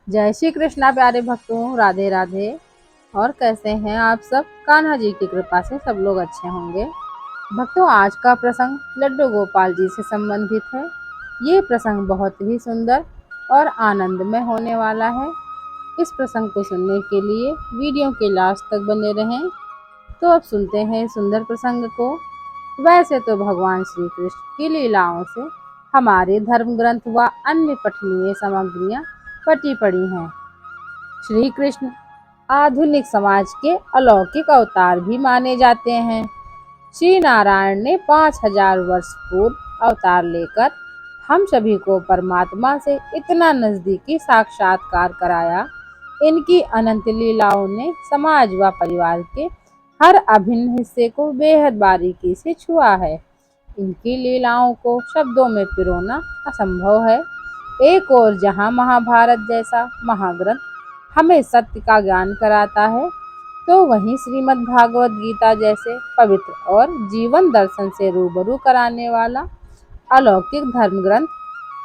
जय श्री कृष्णा प्यारे भक्तों, राधे राधे। और कैसे हैं आप सब? कान्हा जी की कृपा से सब लोग अच्छे होंगे। भक्तों, आज का प्रसंग लड्डू गोपाल जी से संबंधित है। ये प्रसंग बहुत ही सुंदर और आनंदमय होने वाला है। इस प्रसंग को सुनने के लिए वीडियो के लास्ट तक बने रहें। तो अब सुनते हैं सुंदर प्रसंग को। वैसे तो भगवान श्री कृष्ण की लीलाओं से हमारे धर्म ग्रंथ व अन्य पठनीय सामग्रियां पटी पड़ी हैं। श्री कृष्ण आधुनिक समाज के अलौकिक अवतार भी माने जाते हैं। श्री नारायण ने 5000 वर्ष पूर्व अवतार लेकर हम सभी को परमात्मा से इतना नजदीकी साक्षात्कार कराया। इनकी अनंत लीलाओं ने समाज व परिवार के हर अभिन्न हिस्से को बेहद बारीकी से छुआ है। इनकी लीलाओं को शब्दों में पिरोना असंभव है। एक और जहां महाभारत जैसा महाग्रंथ हमें सत्य का ज्ञान कराता है, तो वहीं श्रीमद् भागवत गीता जैसे पवित्र और जीवन दर्शन से रूबरू कराने वाला अलौकिक धर्म ग्रंथ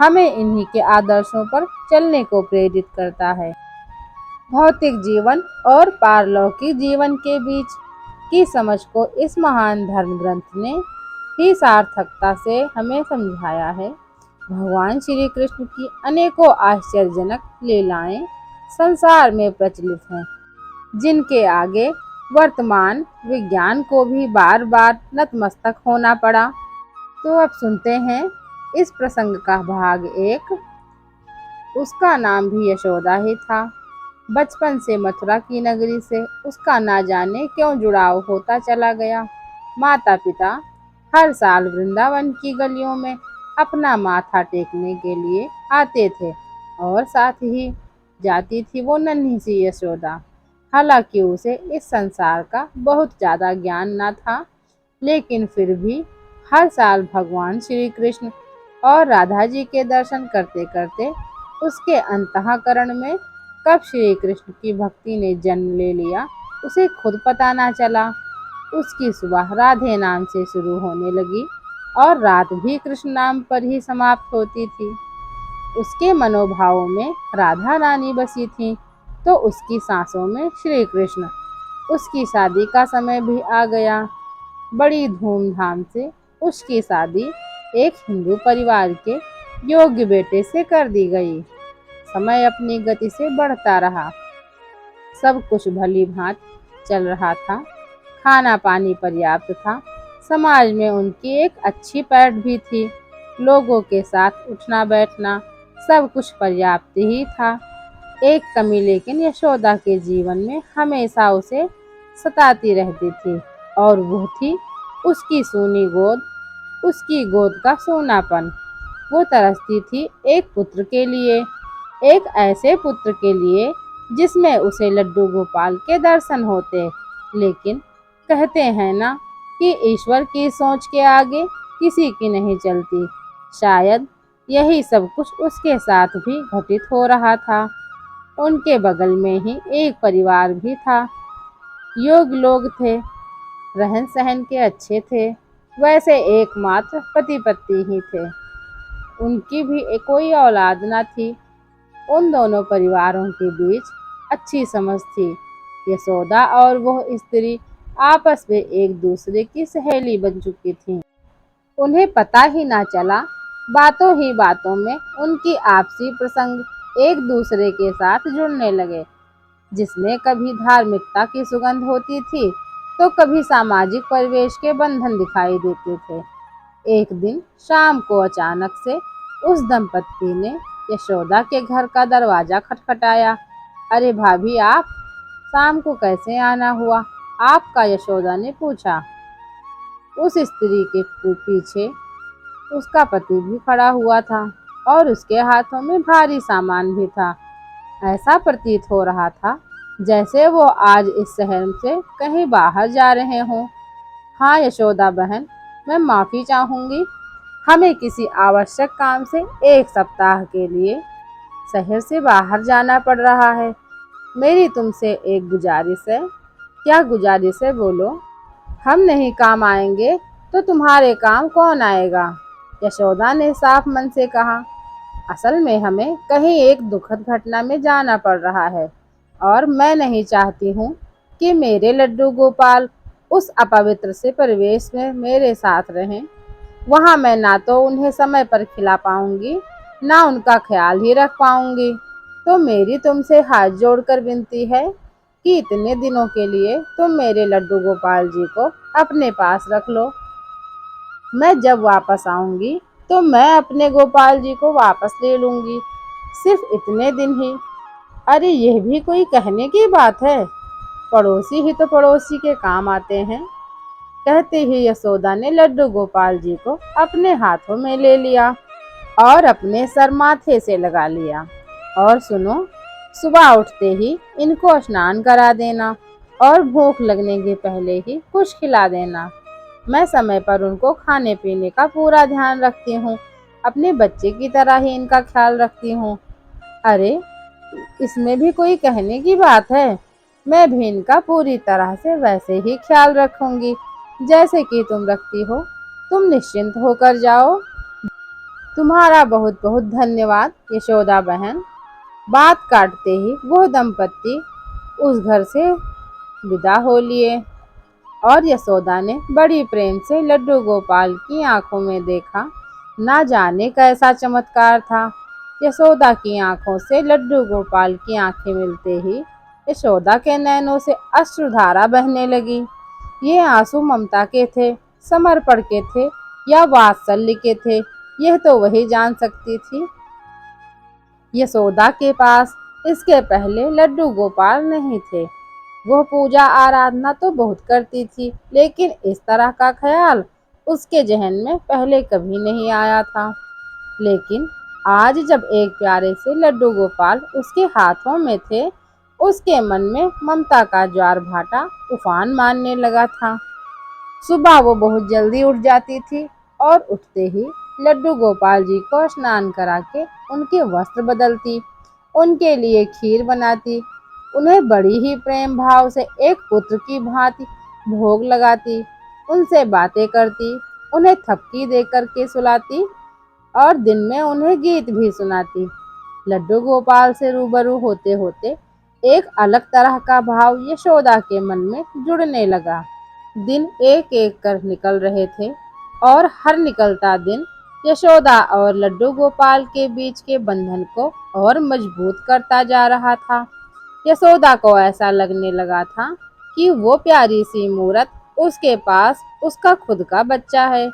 हमें इन्हीं के आदर्शों पर चलने को प्रेरित करता है। भौतिक जीवन और पारलौकिक जीवन के बीच की समझ को इस महान धर्म ग्रंथ ने ही सार्थकता से हमें समझाया है। भगवान श्री कृष्ण की अनेकों आश्चर्यजनक लीलाएं संसार में प्रचलित हैं, जिनके आगे वर्तमान विज्ञान को भी बार बार नतमस्तक होना पड़ा। तो अब सुनते हैं इस प्रसंग का भाग एक। उसका नाम भी यशोदा ही था। बचपन से मथुरा की नगरी से उसका ना जाने क्यों जुड़ाव होता चला गया। माता पिता हर साल वृंदावन की गलियों में अपना माथा टेकने के लिए आते थे, और साथ ही जाती थी वो नन्ही सी यशोदा। हालांकि उसे इस संसार का बहुत ज़्यादा ज्ञान न था, लेकिन फिर भी हर साल भगवान श्री कृष्ण और राधा जी के दर्शन करते करते उसके अंतःकरण में कब श्री कृष्ण की भक्ति ने जन्म ले लिया, उसे खुद पता ना चला। उसकी सुबह राधे नाम से शुरू होने लगी और रात भी कृष्ण नाम पर ही समाप्त होती थी। उसके मनोभावों में राधा रानी बसी थी, तो उसकी सांसों में श्री कृष्ण। उसकी शादी का समय भी आ गया। बड़ी धूमधाम से उसकी शादी एक हिंदू परिवार के योग्य बेटे से कर दी गई। समय अपनी गति से बढ़ता रहा। सब कुछ भली भांति चल रहा था। खाना पानी पर्याप्त था। समाज में उनकी एक अच्छी पैठ भी थी। लोगों के साथ उठना बैठना सब कुछ पर्याप्त ही था। एक कमी लेकिन यशोदा के जीवन में हमेशा उसे सताती रहती थी, और वो थी उसकी सूनी गोद, उसकी गोद का सूनापन। वो तरसती थी एक पुत्र के लिए, एक ऐसे पुत्र के लिए जिसमें उसे लड्डू गोपाल के दर्शन होते। लेकिन कहते हैं ना कि ईश्वर की सोच के आगे किसी की नहीं चलती। शायद यही सब कुछ उसके साथ भी घटित हो रहा था। उनके बगल में ही एक परिवार भी था। योग्य लोग थे, रहन सहन के अच्छे थे। वैसे एकमात्र पति पत्नी ही थे। उनकी भी कोई औलाद न थी। उन दोनों परिवारों के बीच अच्छी समझ थी। यशोदा और वह स्त्री आपस में एक दूसरे की सहेली बन चुकी थी। उन्हें पता ही ना चला, बातों ही बातों में उनकी आपसी प्रसंग एक दूसरे के साथ जुड़ने लगे, जिसमें कभी धार्मिकता की सुगंध होती थी, तो कभी सामाजिक परिवेश के बंधन दिखाई देते थे। एक दिन शाम को अचानक से उस दंपत्ति ने यशोदा के घर का दरवाजा खटखटाया। अरे भाभी, आप शाम को कैसे आना हुआ आपका? यशोदा ने पूछा। उस स्त्री के पीछे उसका पति भी खड़ा हुआ था, और उसके हाथों में भारी सामान भी था। ऐसा प्रतीत हो रहा था जैसे वो आज इस शहर से कहीं बाहर जा रहे हों। हाँ यशोदा बहन, मैं माफ़ी चाहूँगी। हमें किसी आवश्यक काम से 1 सप्ताह के लिए शहर से बाहर जाना पड़ रहा है। मेरी तुमसे एक गुजारिश है। क्या गुजारिश है? बोलो। हम नहीं काम आएंगे तो तुम्हारे काम कौन आएगा? यशोदा ने साफ मन से कहा। असल में हमें कहीं एक दुखद घटना में जाना पड़ रहा है और मैं नहीं चाहती हूँ कि मेरे लड्डू गोपाल उस अपवित्र से परिवेश में मेरे साथ रहें। वहाँ मैं ना तो उन्हें समय पर खिला पाऊंगी, ना उनका ख्याल ही रख पाऊंगी। तो मेरी तुमसे हाथ जोड़कर विनती है कि इतने दिनों के लिए तुम मेरे लड्डू गोपाल जी को अपने पास रख लो। मैं जब वापस आऊंगी तो मैं अपने गोपाल जी को वापस ले लूंगी, सिर्फ इतने दिन ही। अरे यह भी कोई कहने की बात है, पड़ोसी ही तो पड़ोसी के काम आते हैं। कहते ही यशोदा ने लड्डू गोपाल जी को अपने हाथों में ले लिया और अपने सर माथे से लगा लिया। और सुनो, सुबह उठते ही इनको स्नान करा देना और भूख लगने के पहले ही कुछ खिला देना। मैं समय पर उनको खाने पीने का पूरा ध्यान रखती हूँ, अपने बच्चे की तरह ही इनका ख्याल रखती हूँ। अरे इसमें भी कोई कहने की बात है, मैं भी इनका पूरी तरह से वैसे ही ख्याल रखूंगी जैसे कि तुम रखती हो। तुम निश्चिंत होकर जाओ। तुम्हारा बहुत बहुत धन्यवाद यशोदा बहन। बात काटते ही वो दंपत्ति उस घर से विदा हो लिए और यशोदा ने बड़ी प्रेम से लड्डू गोपाल की आंखों में देखा। ना जाने कैसा चमत्कार था। यशोदा की आंखों से लड्डू गोपाल की आंखें मिलते ही यशोदा के नैनों से अश्रुधारा बहने लगी। ये आंसू ममता के थे, समर्पण के थे या वात्सल्य के थे, यह तो वही जान सकती थी। यशोदा के पास इसके पहले लड्डू गोपाल नहीं थे। वह पूजा आराधना तो बहुत करती थी, लेकिन इस तरह का ख्याल उसके जहन में पहले कभी नहीं आया था। लेकिन आज जब एक प्यारे से लड्डू गोपाल उसके हाथों में थे, उसके मन में ममता का ज्वार भाटा उफान मारने लगा था। सुबह वो बहुत जल्दी उठ जाती थी और उठते ही लड्डू गोपाल जी को स्नान करा के उनके वस्त्र बदलती, उनके लिए खीर बनाती, उन्हें बड़ी ही प्रेम भाव से एक पुत्र की भांति भोग लगाती, उनसे बातें करती, उन्हें थपकी दे करके सुलाती और दिन में उन्हें गीत भी सुनाती। लड्डू गोपाल से रूबरू होते होते एक अलग तरह का भाव यशोदा के मन में जुड़ने लगा। दिन एक एक कर निकल रहे थे और हर निकलता दिन यशोदा और लड्डू गोपाल के बीच के बंधन को और मजबूत करता जा रहा था। यशोदा को ऐसा लगने लगा था कि वो प्यारी सी मूरत उसके पास उसका खुद का बच्चा है।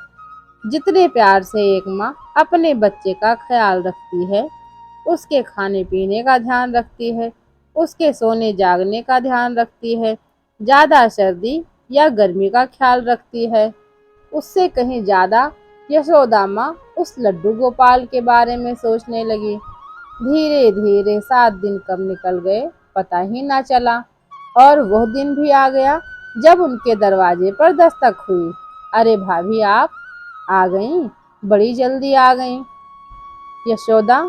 जितने प्यार से एक माँ अपने बच्चे का ख्याल रखती है, उसके खाने पीने का ध्यान रखती है, उसके सोने जागने का ध्यान रखती है, ज्यादा सर्दी या गर्मी का ख्याल रखती है, उससे कहीं ज्यादा यशोदा माँ उस लड्डू गोपाल के बारे में सोचने लगी। धीरे धीरे 7 दिन कब निकल गए पता ही ना चला और वह दिन भी आ गया जब उनके दरवाजे पर दस्तक हुई। अरे भाभी, आप आ गईं, बड़ी जल्दी आ गईं। यशोदा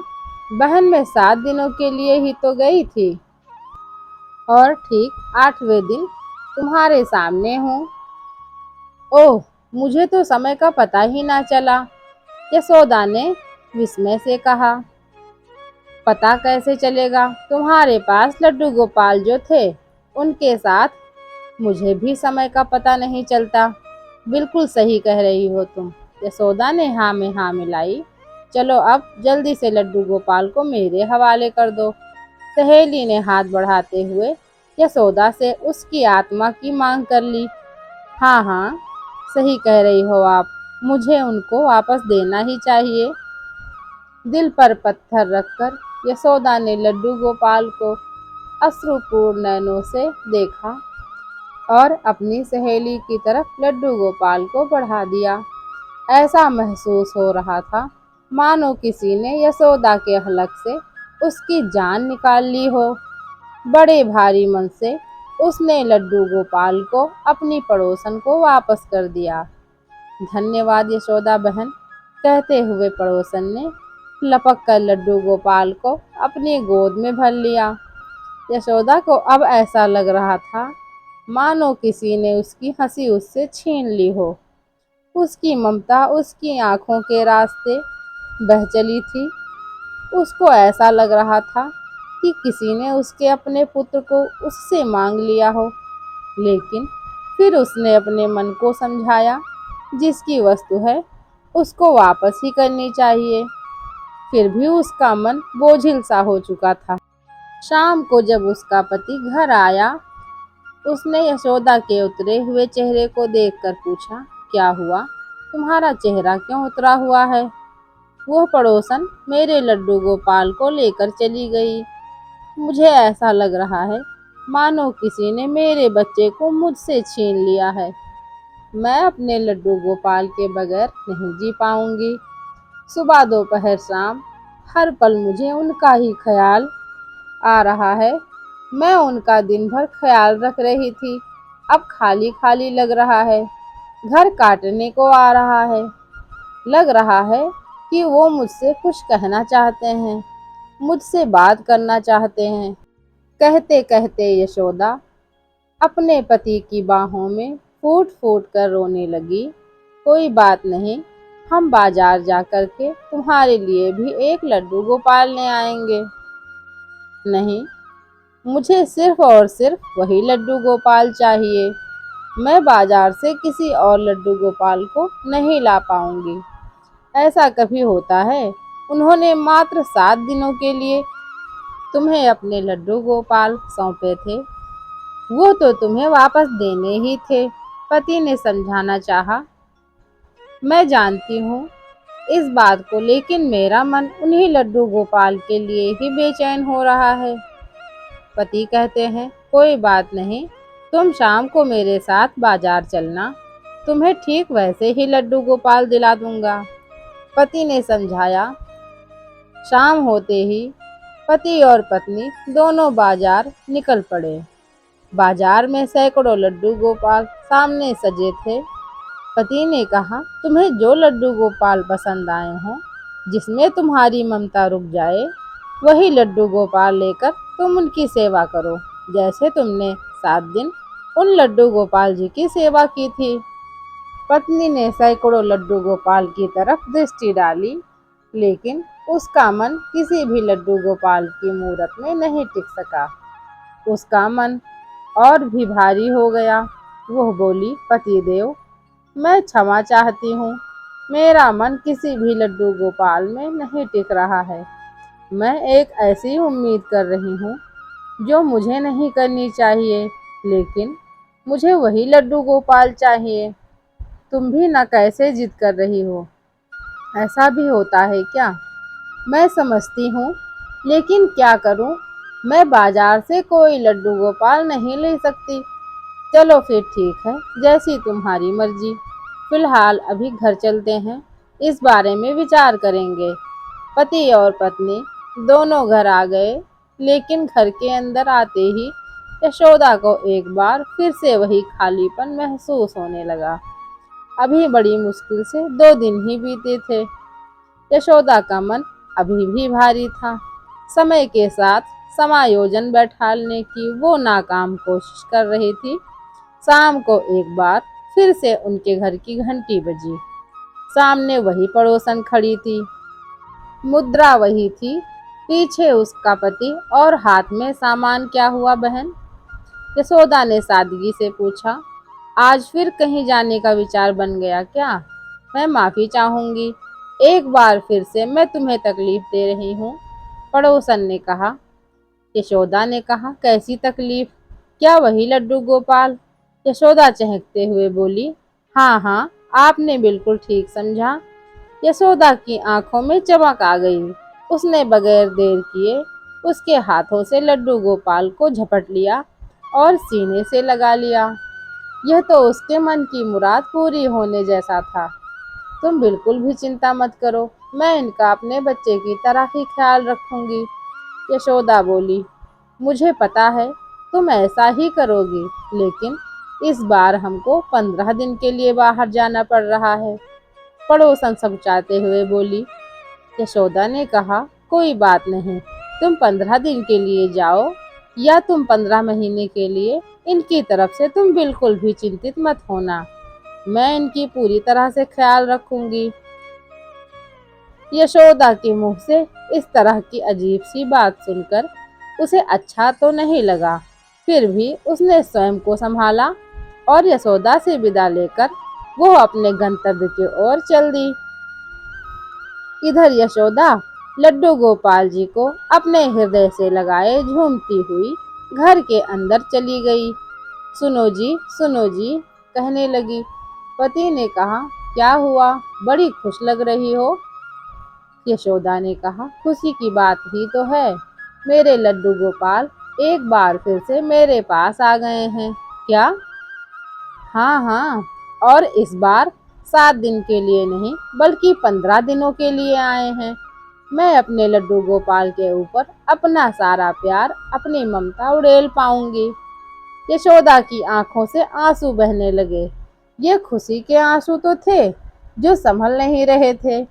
बहन, मैं 7 दिनों के लिए ही तो गई थी और ठीक 8वें दिन तुम्हारे सामने हूँ। ओह, मुझे तो समय का पता ही ना चला, यशोदा ने विस्मय से कहा। पता कैसे चलेगा, तुम्हारे पास लड्डू गोपाल जो थे उनके साथ मुझे भी समय का पता नहीं चलता। बिल्कुल सही कह रही हो तुम, यशोदा ने हाँ में हाँ मिलाई। चलो अब जल्दी से लड्डू गोपाल को मेरे हवाले कर दो। सहेली ने हाथ बढ़ाते हुए यशोदा से उसकी आत्मा की मांग कर ली। हाँ हाँ, सही कह रही हो आप, मुझे उनको वापस देना ही चाहिए। दिल पर पत्थर रखकर यशोदा ने लड्डू गोपाल को अश्रुपूर्ण नैनों से देखा और अपनी सहेली की तरफ लड्डू गोपाल को बढ़ा दिया। ऐसा महसूस हो रहा था मानो किसी ने यशोदा के हलक से उसकी जान निकाल ली हो। बड़े भारी मन से उसने लड्डू गोपाल को अपनी पड़ोसन को वापस कर दिया। धन्यवाद यशोदा बहन, कहते हुए पड़ोसन ने लपक कर लड्डू गोपाल को अपनी गोद में भर लिया। यशोदा को अब ऐसा लग रहा था मानो किसी ने उसकी हंसी उससे छीन ली हो। उसकी ममता उसकी आंखों के रास्ते बह चली थी। उसको ऐसा लग रहा था कि किसी ने उसके अपने पुत्र को उससे मांग लिया हो। लेकिन फिर उसने अपने मन को समझाया, जिसकी वस्तु है उसको वापस ही करनी चाहिए। फिर भी उसका मन बोझिल सा हो चुका था। शाम को जब उसका पति घर आया, उसने यशोदा के उतरे हुए चेहरे को देखकर पूछा, क्या हुआ? तुम्हारा चेहरा क्यों उतरा हुआ है? वह पड़ोसन मेरे लड्डू गोपाल को लेकर चली गई। मुझे ऐसा लग रहा है मानो किसी ने मेरे बच्चे को मुझसे छीन लिया है। मैं अपने लड्डू गोपाल के बगैर नहीं जी पाऊंगी। सुबह दोपहर शाम हर पल मुझे उनका ही ख्याल आ रहा है। मैं उनका दिन भर ख्याल रख रही थी, अब खाली खाली लग रहा है। घर काटने को आ रहा है। लग रहा है कि वो मुझसे कुछ कहना चाहते हैं, मुझसे बात करना चाहते हैं। कहते कहते यशोदा अपने पति की बाहों में फूट फूट कर रोने लगी। कोई बात नहीं, हम बाजार जा कर के तुम्हारे लिए भी एक लड्डू गोपाल ले आएंगे। नहीं, मुझे सिर्फ और सिर्फ वही लड्डू गोपाल चाहिए। मैं बाजार से किसी और लड्डू गोपाल को नहीं ला पाऊंगी। ऐसा कभी होता है? उन्होंने मात्र 7 दिनों के लिए तुम्हें अपने लड्डू गोपाल सौंपे थे, वो तो तुम्हें वापस देने ही थे। पति ने समझाना चाहा। मैं जानती हूँ इस बात को, लेकिन मेरा मन उन्हीं लड्डू गोपाल के लिए ही बेचैन हो रहा है। पति कहते हैं, कोई बात नहीं, तुम शाम को मेरे साथ बाजार चलना, तुम्हें ठीक वैसे ही लड्डू गोपाल दिला दूंगा। पति ने समझाया। शाम होते ही पति और पत्नी दोनों बाजार निकल पड़े। बाजार में सैकड़ों लड्डू गोपाल सामने सजे थे। पति ने कहा, तुम्हें जो लड्डू गोपाल पसंद आए हों, जिसमें तुम्हारी ममता रुक जाए, वही लड्डू गोपाल लेकर तुम उनकी सेवा करो, जैसे तुमने 7 दिन उन लड्डू गोपाल जी की सेवा की थी। पत्नी ने सैकड़ों लड्डू गोपाल की तरफ दृष्टि डाली, लेकिन उसका मन किसी भी लड्डू गोपाल की मूरत में नहीं टिक सका। उसका मन और भी भारी हो गया। वह बोली, पतिदेव, मैं क्षमा चाहती हूँ। मेरा मन किसी भी लड्डू गोपाल में नहीं टिक रहा है। मैं एक ऐसी उम्मीद कर रही हूँ जो मुझे नहीं करनी चाहिए, लेकिन मुझे वही लड्डू गोपाल चाहिए। तुम भी न कैसे जिद कर रही हो। ऐसा भी होता है क्या? मैं समझती हूँ, लेकिन क्या करूँ? मैं बाजार से कोई लड्डू गोपाल नहीं ले सकती। चलो फिर ठीक है, जैसी तुम्हारी मर्जी। फिलहाल अभी घर चलते हैं, इस बारे में विचार करेंगे। पति और पत्नी दोनों घर आ गए, लेकिन घर के अंदर आते ही यशोदा को एक बार फिर से वही खालीपन महसूस होने लगा। अभी बड़ी मुश्किल से 2 दिन ही बीते थे। यशोदा का मन अभी भी भारी था। समय के साथ समायोजन बैठाने की वो नाकाम कोशिश कर रही थी। शाम को एक बार फिर से उनके घर की घंटी बजी। सामने वही पड़ोसन खड़ी थी, मुद्रा वही थी, पीछे उसका पति और हाथ में सामान। क्या हुआ बहन? यशोदा ने सादगी से पूछा। आज फिर कहीं जाने का विचार बन गया क्या? मैं माफी चाहूंगी, एक बार फिर से मैं तुम्हें तकलीफ दे रही हूँ, पड़ोसन ने कहा। यशोदा ने कहा, कैसी तकलीफ? क्या वही लड्डू गोपाल? यशोदा चहकते हुए बोली, हाँ हाँ, आपने बिल्कुल ठीक समझा। यशोदा की आंखों में चमक आ गई। उसने बगैर देर किए उसके हाथों से लड्डू गोपाल को झपट लिया और सीने से लगा लिया। यह तो उसके मन की मुराद पूरी होने जैसा था। तुम बिल्कुल भी चिंता मत करो, मैं इनका अपने बच्चे की तरह ही ख्याल रखूंगी। यशोदा बोली, मुझे पता है तुम ऐसा ही करोगी, लेकिन इस बार हमको 15 दिन के लिए बाहर जाना पड़ रहा है। पड़ोसन समझाते हुए बोली। यशोदा ने कहा, कोई बात नहीं, तुम 15 दिन के लिए जाओ या तुम 15 महीने के लिए, इनकी तरफ से तुम बिल्कुल भी चिंतित मत होना। मैं इनकी पूरी तरह से ख्याल रखूंगी। यशोदा के मुंह से इस तरह की अजीब सी बात सुनकर उसे अच्छा तो नहीं लगा। फिर भी उसने स्वयं को संभाला और यशोदा से विदा लेकर वो अपने गंतव्य की ओर चल दी। इधर यशोदा लड्डू गोपाल जी को अपने हृदय से लगाए झूमती हुई घर के अंदर चली गई। सुनो जी, कहने लगी। पति ने कहा, क्या हुआ, बड़ी खुश लग रही हो। यशोदा ने कहा, खुशी की बात ही तो है, मेरे लड्डू गोपाल एक बार फिर से मेरे पास आ गए हैं। क्या? हाँ हाँ, और इस बार 7 दिन के लिए नहीं बल्कि 15 दिनों के लिए आए हैं। मैं अपने लड्डू गोपाल के ऊपर अपना सारा प्यार, अपनी ममता उड़ेल पाऊंगी। यशोदा की आंखों से आंसू बहने लगे। ये खुशी के आंसू तो थे जो संभल नहीं रहे थे।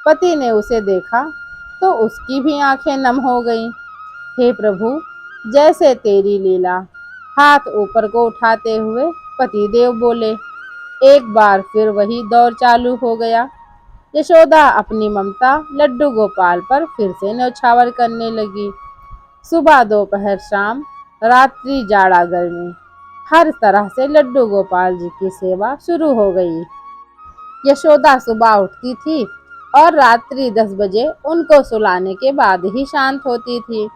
पति ने उसे देखा तो उसकी भी आंखें नम हो गईं। हे प्रभु, जैसे तेरी लीला। हाथ ऊपर को उठाते हुए पतिदेव बोले। एक बार फिर वही दौर चालू हो गया। यशोदा अपनी ममता लड्डू गोपाल पर फिर से न्यौछावर करने लगी। सुबह, दोपहर, शाम, रात्रि, जाड़ा, गर्मी, हर तरह से लड्डू गोपाल जी की सेवा शुरू हो गई। यशोदा सुबह उठती थी और रात्रि 10 बजे उनको सुलाने के बाद ही शांत होती थी।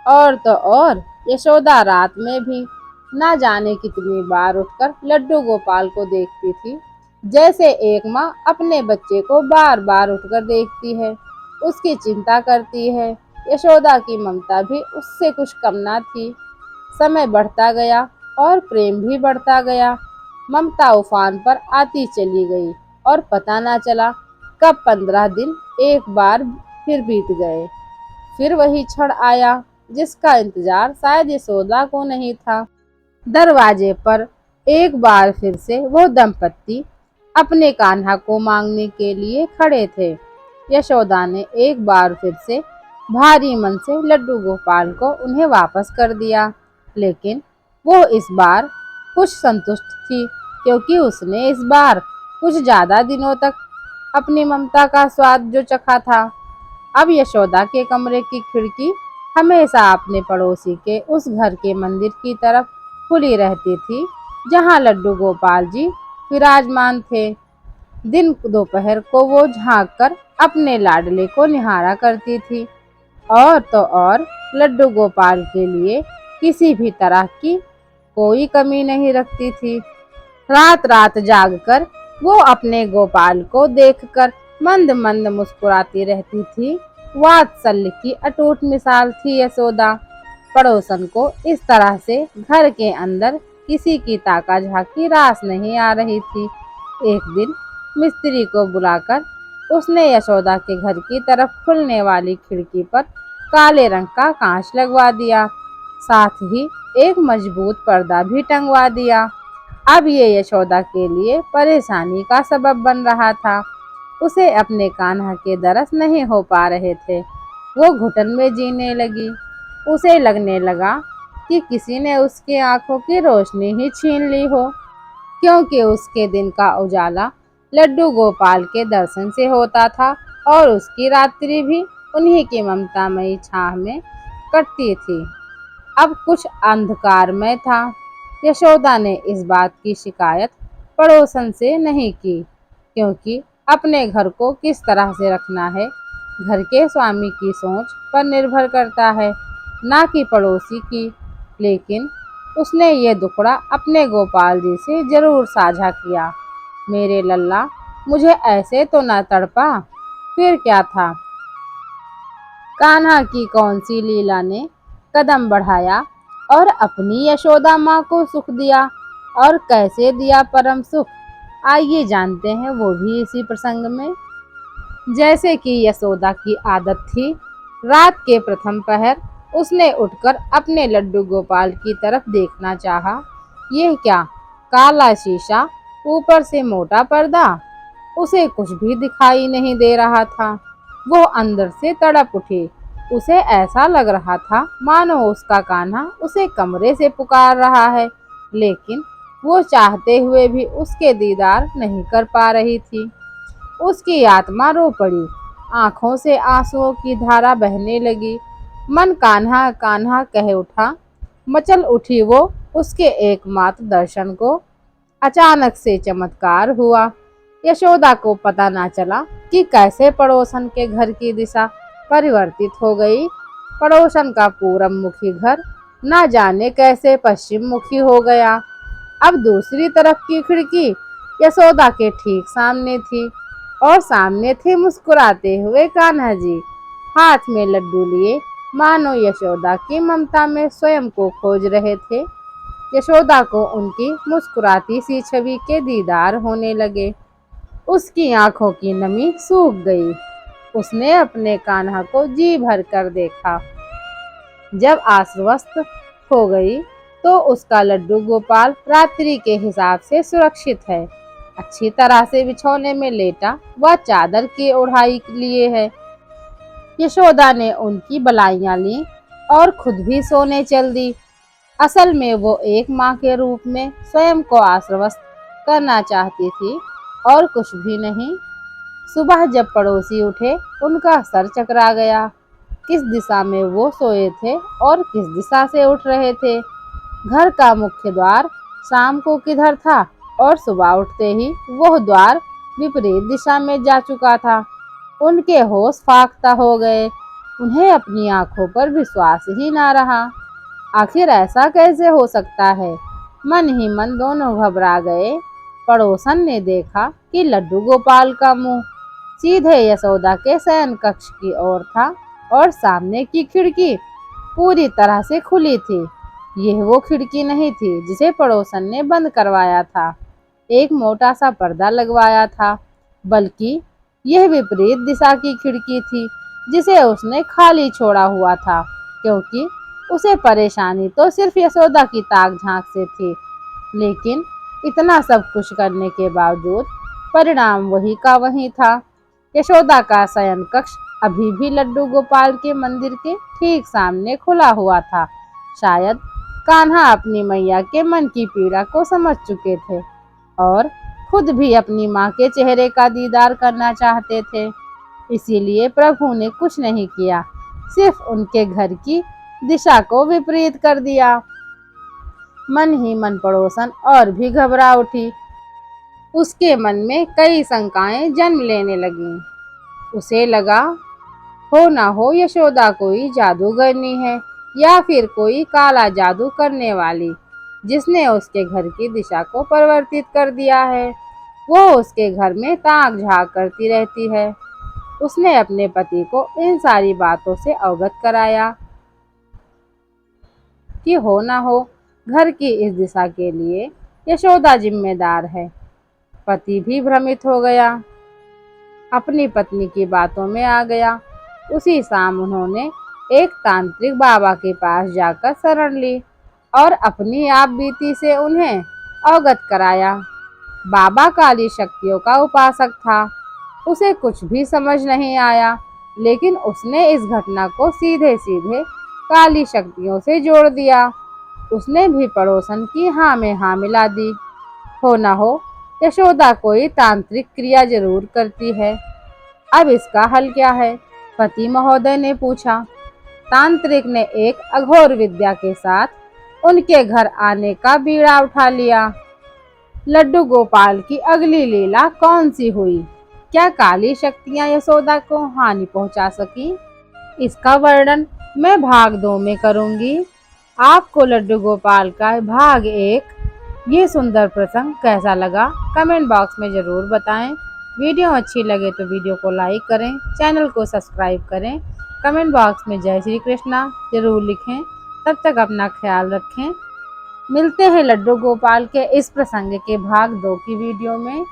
और तो और यशोदा रात में भी ना जाने कितनी बार उठकर लड्डू गोपाल को देखती थी, जैसे एक माँ अपने बच्चे को बार बार उठकर देखती है, उसकी चिंता करती है। यशोदा की ममता भी उससे कुछ कम ना थी। समय बढ़ता गया और प्रेम भी बढ़ता गया। ममता उफान पर आती चली गई और पता ना चला कब 15 दिन एक बार फिर बीत गए। फिर वही क्षण आया जिसका इंतजार शायद यशोदा को नहीं था। दरवाजे पर एक बार फिर से वो दंपत्ति अपने कान्हा को मांगने के लिए खड़े थे। यशोदा ने एक बार फिर से भारी मन से लड्डू गोपाल को उन्हें वापस कर दिया, लेकिन वो इस बार कुछ संतुष्ट थी, क्योंकि उसने इस बार कुछ ज्यादा दिनों तक अपनी ममता का स्वाद जो चखा था। अब यशोदा के कमरे की खिड़की हमेशा अपने पड़ोसी के उस घर के मंदिर की तरफ खुली रहती थी जहाँ लड्डू गोपाल जी विराजमान थे। दिन दोपहर को वो झांक कर अपने लाडले को निहारा करती थी। और तो और लड्डू गोपाल के लिए किसी भी तरह की कोई कमी नहीं रखती थी। रात रात जागकर वो अपने गोपाल को देखकर मंद मंद मुस्कुराती रहती थी। वात्सल्य की अटूट मिसाल थी यशोदा। पड़ोसन को इस तरह से घर के अंदर किसी की ताका झाकी रास नहीं आ रही थी। एक दिन मिस्त्री को बुलाकर उसने यशोदा के घर की तरफ खुलने वाली खिड़की पर काले रंग का कांच लगवा दिया, साथ ही एक मजबूत पर्दा भी टंगवा दिया। अब ये यशोदा के लिए परेशानी का सबब बन रहा था। उसे अपने कान्हा के दरस नहीं हो पा रहे थे। वो घुटन में जीने लगी। उसे लगने लगा कि किसी ने उसकी आंखों की रोशनी ही छीन ली हो, क्योंकि उसके दिन का उजाला लड्डू गोपाल के दर्शन से होता था और उसकी रात्रि भी उन्हीं की ममतामयी छाह में कटती थी। अब कुछ अंधकारमय था। यशोदा ने इस बात की शिकायत पड़ोसन से नहीं की, क्योंकि अपने घर को किस तरह से रखना है घर के स्वामी की सोच पर निर्भर करता है, ना कि पड़ोसी की। लेकिन उसने ये दुखड़ा अपने गोपाल जी से जरूर साझा किया। मेरे लल्ला, मुझे ऐसे तो न तड़पा। फिर क्या था? कान्हा की कौन सी लीला ने कदम बढ़ाया और अपनी यशोदा माँ को सुख दिया, और कैसे दिया परम सुख? आइए जानते हैं वो भी इसी प्रसंग में। जैसे कि यशोदा की आदत थी, रात के प्रथम पहर उसने उठकर अपने लड्डू गोपाल की तरफ देखना चाहा। यह क्या, काला शीशा, ऊपर से मोटा पर्दा, उसे कुछ भी दिखाई नहीं दे रहा था। वो अंदर से तड़प उठी। उसे ऐसा लग रहा था मानो उसका कान्हा उसे कमरे से पुकार रहा है, लेकिन वो चाहते हुए भी उसके दीदार नहीं कर पा रही थी। उसकी आत्मा रो पड़ी। आंखों से आंसुओं की धारा बहने लगी। मन कान्हा कान्हा कह उठा। मचल उठी वो उसके एकमात्र दर्शन को। अचानक से चमत्कार हुआ। यशोदा को पता ना चला कि कैसे पड़ोसन के घर की दिशा परिवर्तित हो गई। पड़ोसन का पूरब मुखी घर ना जाने कैसे पश्चिम मुखी हो गया। अब दूसरी तरफ की खिड़की यशोदा के ठीक सामने थी और सामने थे मुस्कुराते हुए कान्हा जी, हाथ में लड्डू लिए, मानो यशोदा की ममता में स्वयं को खोज रहे थे। यशोदा को उनकी मुस्कुराती सी छवि के दीदार होने लगे। उसकी आंखों की नमी सूख गई। उसने अपने कान्हा को जी भर कर देखा। जब आश्वस्त हो गई तो उसका लड्डू गोपाल रात्रि के हिसाब से सुरक्षित है, अच्छी तरह से बिछौने में लेटा वह चादर की ओढ़ाई लिए है। यशोदा ने उनकी बलाइयां ली और खुद भी सोने चल दी। असल में वो एक माँ के रूप में स्वयं को आश्वस्त करना चाहती थी और कुछ भी नहीं। सुबह जब पड़ोसी उठे, उनका सर चकरा गया। किस दिशा में वो सोए थे और किस दिशा से उठ रहे थे। घर का मुख्य द्वार शाम को किधर था और सुबह उठते ही वह द्वार विपरीत दिशा में जा चुका था। उनके होश फाख्ता हो गए। उन्हें अपनी आंखों पर विश्वास ही ना रहा। आखिर ऐसा कैसे हो सकता है। मन ही मन दोनों घबरा गए। पड़ोसन ने देखा कि लड्डू गोपाल का मुंह सीधे यशोदा के शयन कक्ष की ओर था और सामने की खिड़की पूरी तरह से खुली थी। यह वो खिड़की नहीं थी जिसे पड़ोसन ने बंद करवाया था, एक मोटा सा पर्दा लगवाया था, बल्कि यह विपरीत दिशा की खिड़की थी जिसे उसने खाली छोड़ा हुआ था, क्योंकि उसे परेशानी तो सिर्फ यशोदा की ताक झांक से थी। लेकिन इतना सब कुछ करने के बावजूद परिणाम वही का वही था। यशोदा का शयन कक्ष अभी भी लड्डू गोपाल के मंदिर के ठीक सामने खुला हुआ था। शायद कान्हा अपनी मैया के मन की पीड़ा को समझ चुके थे और खुद भी अपनी माँ के चेहरे का दीदार करना चाहते थे। इसीलिए प्रभु ने कुछ नहीं किया, सिर्फ उनके घर की दिशा को विपरीत कर दिया। मन ही मन पड़ोसन और भी घबरा उठी। उसके मन में कई शंकाएं जन्म लेने लगीं। उसे लगा हो ना हो यशोदा कोई जादूगरनी है या फिर कोई काला जादू करने वाली, जिसने उसके घर की दिशा को परिवर्तित कर दिया है। वो उसके घर में ताक झांक करती रहती है। उसने अपने पति को इन सारी बातों से अवगत कराया कि हो ना हो घर की इस दिशा के लिए यशोदा जिम्मेदार है। पति भी भ्रमित हो गया, अपनी पत्नी की बातों में आ गया। उसी शाम उन्होंने एक तांत्रिक बाबा के पास जाकर शरण ली और अपनी आप बीती से उन्हें अवगत कराया। बाबा काली शक्तियों का उपासक था। उसे कुछ भी समझ नहीं आया, लेकिन उसने इस घटना को सीधे सीधे काली शक्तियों से जोड़ दिया। उसने भी पड़ोसन की हाँ में हाँ मिला दी। हो ना हो यशोदा कोई तांत्रिक क्रिया जरूर करती है। अब इसका हल क्या है? पति महोदय ने पूछा। तांत्रिक ने एक अघोर विद्या के साथ उनके घर आने का बीड़ा उठा लिया। लड्डू गोपाल की अगली लीला कौन सी हुई? क्या काली शक्तियां यशोदा को हानि पहुंचा सकी? इसका वर्णन मैं भाग 2 में करूंगी। आपको लड्डू गोपाल का भाग 1 ये सुंदर प्रसंग कैसा लगा कमेंट बॉक्स में ज़रूर बताएं। वीडियो अच्छी लगे तो वीडियो को लाइक करें, चैनल को सब्सक्राइब करें, कमेंट बॉक्स में जय श्री कृष्णा जरूर लिखें। तब तक अपना ख्याल रखें। मिलते हैं लड्डू गोपाल के इस प्रसंग के भाग 2 की वीडियो में।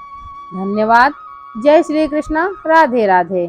धन्यवाद। जय श्री कृष्णा। राधे राधे।